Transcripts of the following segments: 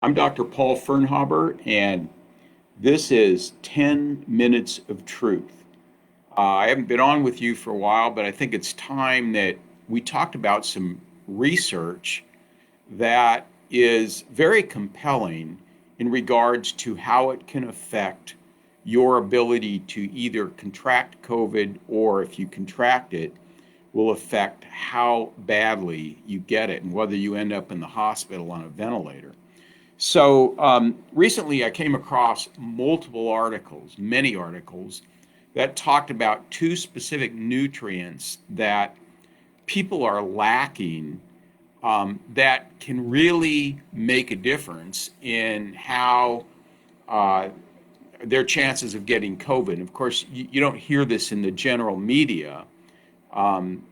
I'm Dr. Paul Firnhaber, and this is 10 Minutes of Truth. I haven't been on with you for a while, but I think it's time that we talked about some research that is very compelling in regards to how it can affect your ability to either contract COVID or if you contract it, will affect how badly you get it and whether you end up in the hospital on a ventilator. So recently I came across multiple articles, many articles, that talked about two specific nutrients that people are lacking that can really make a difference in how their chances of getting COVID. Of course, you don't hear this in the general media. In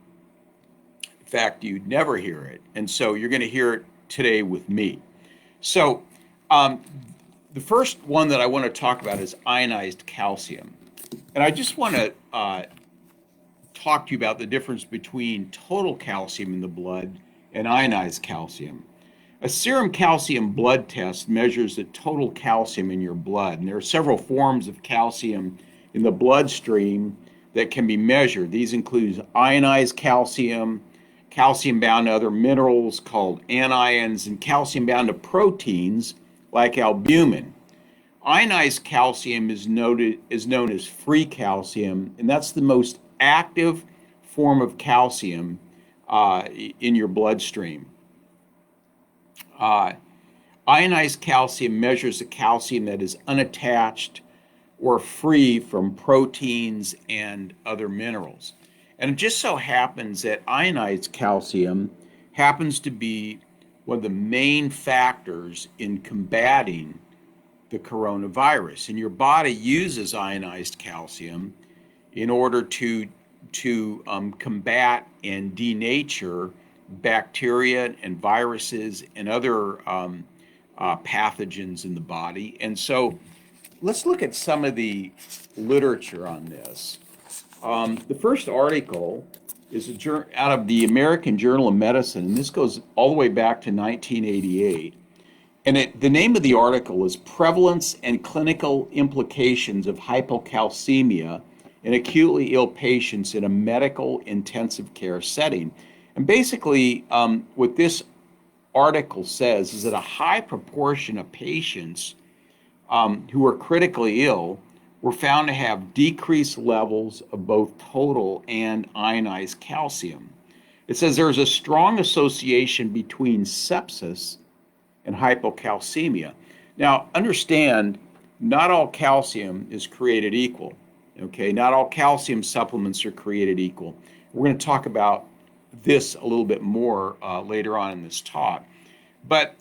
fact, you'd never hear it. And so you're going to hear it today with me. So, um, the first one that I want to talk about is ionized calcium. And I just want to talk to you about the difference between total calcium in the blood and ionized calcium. A serum calcium blood test measures the total calcium in your blood. And there are several forms of calcium in the bloodstream that can be measured. These include ionized calcium, calcium bound to other minerals called anions, and calcium bound to proteins like albumin. Ionized calcium is known as free calcium, and that's the most active form of calcium in your bloodstream. Uh, Ionized calcium measures the calcium that is unattached or free from proteins and other minerals. And it just so happens that ionized calcium happens to be one of the main factors in combating the coronavirus. And your body uses ionized calcium in order to combat and denature bacteria and viruses and other pathogens in the body. And so let's look at some of the literature on this. The first article is out of the American Journal of Medicine, and this goes all the way back to 1988. And the name of the article is Prevalence and Clinical Implications of Hypocalcemia in Acutely Ill Patients in a Medical Intensive Care Setting. And basically, what this article says is that a high proportion of patients who are critically ill were found to have decreased levels of both total and ionized calcium. It says there's a strong association between sepsis and hypocalcemia. Now, understand, not all calcium is created equal. Okay, not all calcium supplements are created equal. We're going to talk about this a little bit more later on in this talk. But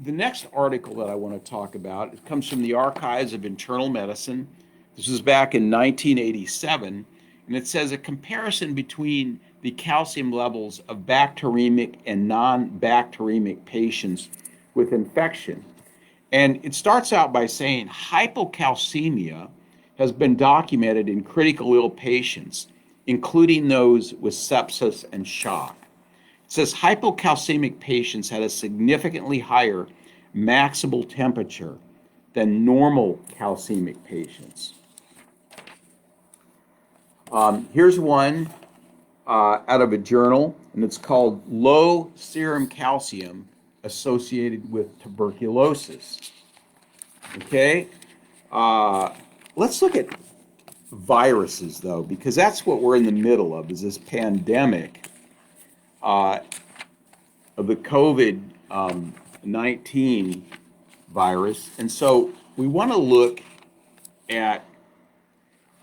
the next article that I want to talk about, it comes from the Archives of Internal Medicine. This was back in 1987, and it says a comparison between the calcium levels of bacteremic and non-bacteremic patients with infection. And it starts out by saying hypocalcemia has been documented in critical ill patients, including those with sepsis and shock. It says hypocalcemic patients had a significantly higher maximal temperature than normal calcemic patients. Here's one out of a journal, and it's called Low Serum Calcium Associated with Tuberculosis. Okay, let's look at viruses, though, because that's what we're in the middle of, is this pandemic of the COVID-19 virus. And so we want to look at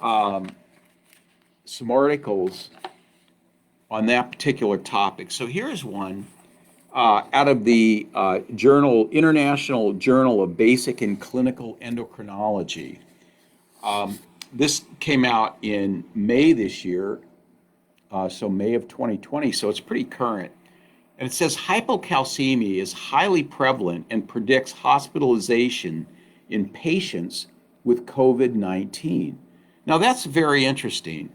some articles on that particular topic. So here's one out of the International Journal of Basic and Clinical Endocrinology. This came out in May this year, so May of 2020, so it's pretty current. And it says hypocalcemia is highly prevalent and predicts hospitalization in patients with COVID-19. Now that's very interesting.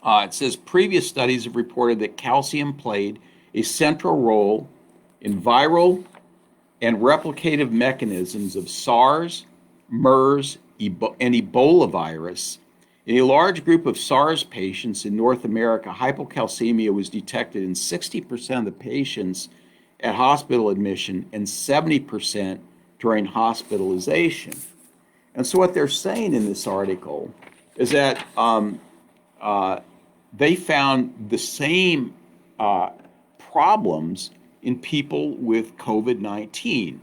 It says previous studies have reported that calcium played a central role in viral and replicative mechanisms of SARS, MERS, and Ebola virus. In a large group of SARS patients in North America, hypocalcemia was detected in 60% of the patients at hospital admission and 70% during hospitalization. And so what they're saying in this article is that they found the same problems in people with COVID-19.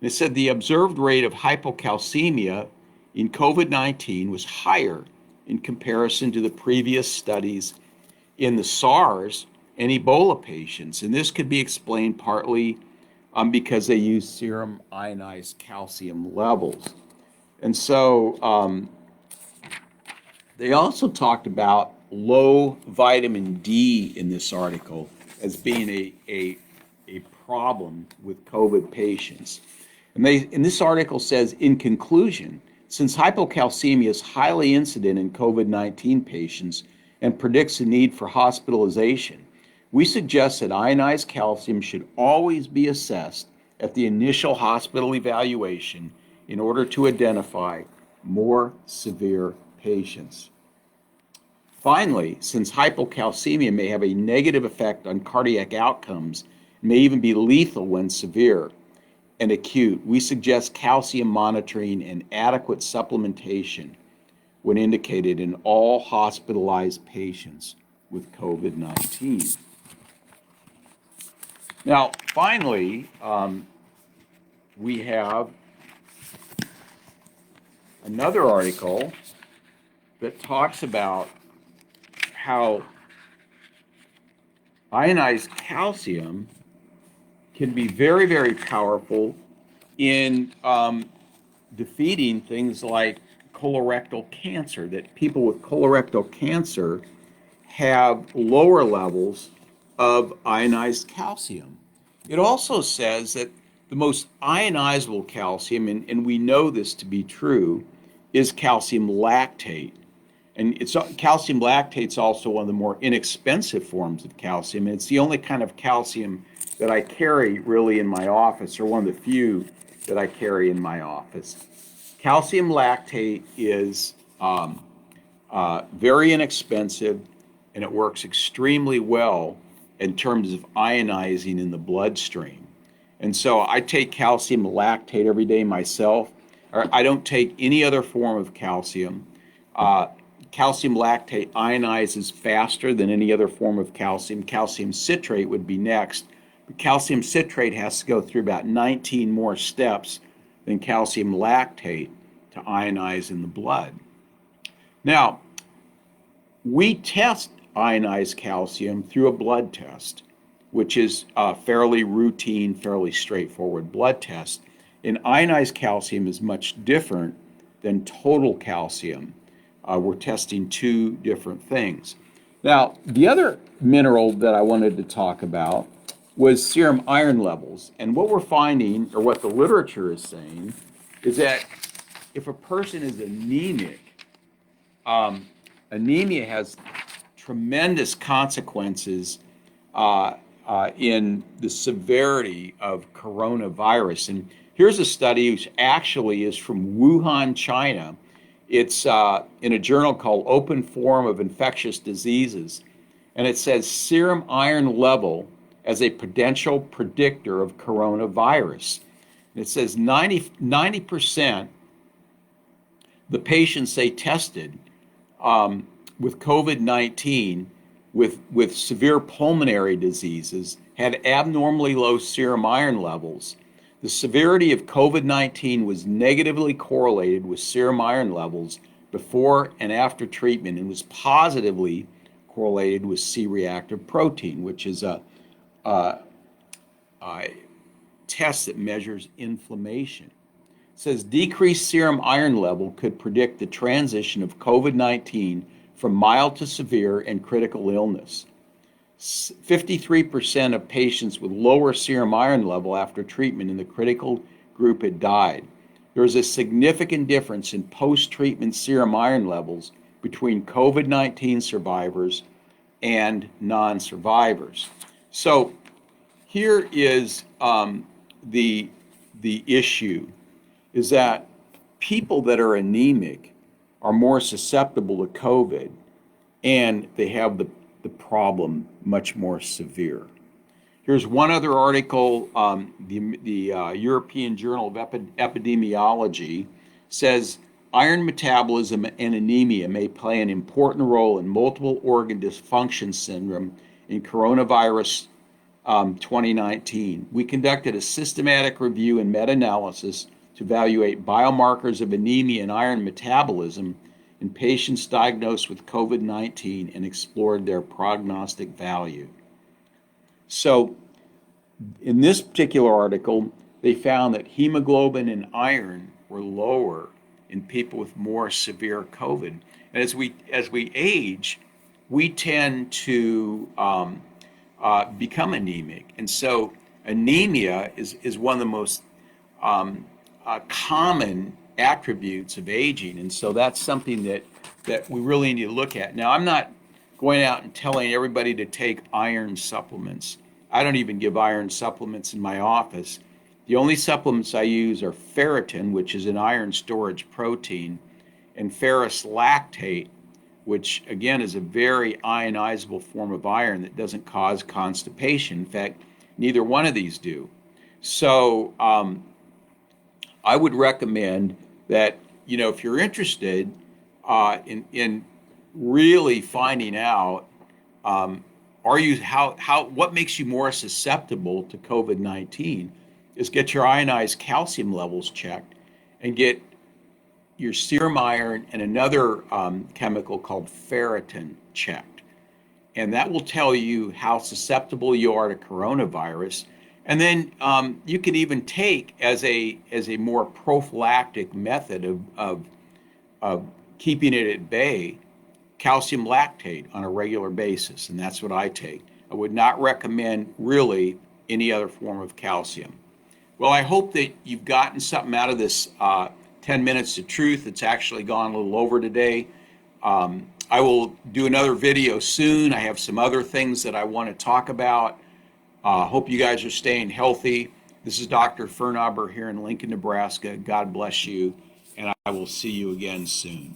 It said the observed rate of hypocalcemia in COVID-19 was higher in comparison to the previous studies in the SARS and Ebola patients. And this could be explained partly because they use serum ionized calcium levels. And so they also talked about low vitamin D in this article as being a problem with COVID patients. And this article says, in conclusion, since hypocalcemia is highly incident in COVID-19 patients and predicts a need for hospitalization, we suggest that ionized calcium should always be assessed at the initial hospital evaluation in order to identify more severe patients. Finally, since hypocalcemia may have a negative effect on cardiac outcomes, may even be lethal when severe and acute, we suggest calcium monitoring and adequate supplementation when indicated in all hospitalized patients with COVID-19. Now, finally, we have another article that talks about how ionized calcium can be very, very powerful in defeating things like colorectal cancer, that people with colorectal cancer have lower levels of ionized calcium. It also says that the most ionizable calcium, and we know this to be true, is calcium lactate. And calcium lactate is also one of the more inexpensive forms of calcium, and it's the only kind of calcium that I carry really in my office, or one of the few that I carry in my office. Calcium lactate is very inexpensive, and it works extremely well in terms of ionizing in the bloodstream. And so I take calcium lactate every day myself. I don't take any other form of calcium. Calcium lactate ionizes faster than any other form of calcium. Calcium citrate would be next. But calcium citrate has to go through about 19 more steps than calcium lactate to ionize in the blood. Now, we test ionized calcium through a blood test, which is a fairly routine, fairly straightforward blood test. And ionized calcium is much different than total calcium. We're testing two different things. Now, the other mineral that I wanted to talk about was serum iron levels. And what we're finding, or what the literature is saying, is that if a person is anemic, anemia has tremendous consequences in the severity of coronavirus. And here's a study which actually is from Wuhan, China. It's in a journal called Open Forum of Infectious Diseases. And it says serum iron level as a potential predictor of coronavirus. And it says 90% the patients they tested with COVID-19 with severe pulmonary diseases had abnormally low serum iron levels. The severity of COVID-19 was negatively correlated with serum iron levels before and after treatment, and was positively correlated with C-reactive protein, which is a test that measures inflammation. It says decreased serum iron level could predict the transition of COVID-19 from mild to severe and critical illness. 53% of patients with lower serum iron level after treatment in the critical group had died. There is a significant difference in post-treatment serum iron levels between COVID-19 survivors and non-survivors. So here is the issue is that people that are anemic are more susceptible to COVID, and they have the problem much more severe. Here's one other article. The European Journal of Epidemiology says iron metabolism and anemia may play an important role in multiple organ dysfunction syndrome in coronavirus 2019. We conducted a systematic review and meta-analysis to evaluate biomarkers of anemia and iron metabolism in patients diagnosed with COVID-19 and explored their prognostic value. So, in this particular article, they found that hemoglobin and iron were lower in people with more severe COVID. And as we age, we tend to become anemic, and so anemia is one of the most common attributes of aging, and so that's something that we really need to look at. Now, I'm not going out and telling everybody to take iron supplements. I don't even give iron supplements in my office. The only supplements I use are ferritin, which is an iron storage protein, and ferrous lactate, which again is a very ionizable form of iron that doesn't cause constipation. In fact, neither one of these do. So I would recommend that, if you're interested in really finding out, what makes you more susceptible to COVID-19, is get your ionized calcium levels checked and get your serum iron and another chemical called ferritin checked. And that will tell you how susceptible you are to coronavirus. And then you can even take as a more prophylactic method of keeping it at bay, calcium lactate on a regular basis. And that's what I take. I would not recommend really any other form of calcium. Well, I hope that you've gotten something out of this 10 minutes of truth. It's actually gone a little over today. I will do another video soon. I have some other things that I want to talk about. Hope you guys are staying healthy. This is Dr. Firnhaber here in Lincoln, Nebraska. God bless you, and I will see you again soon.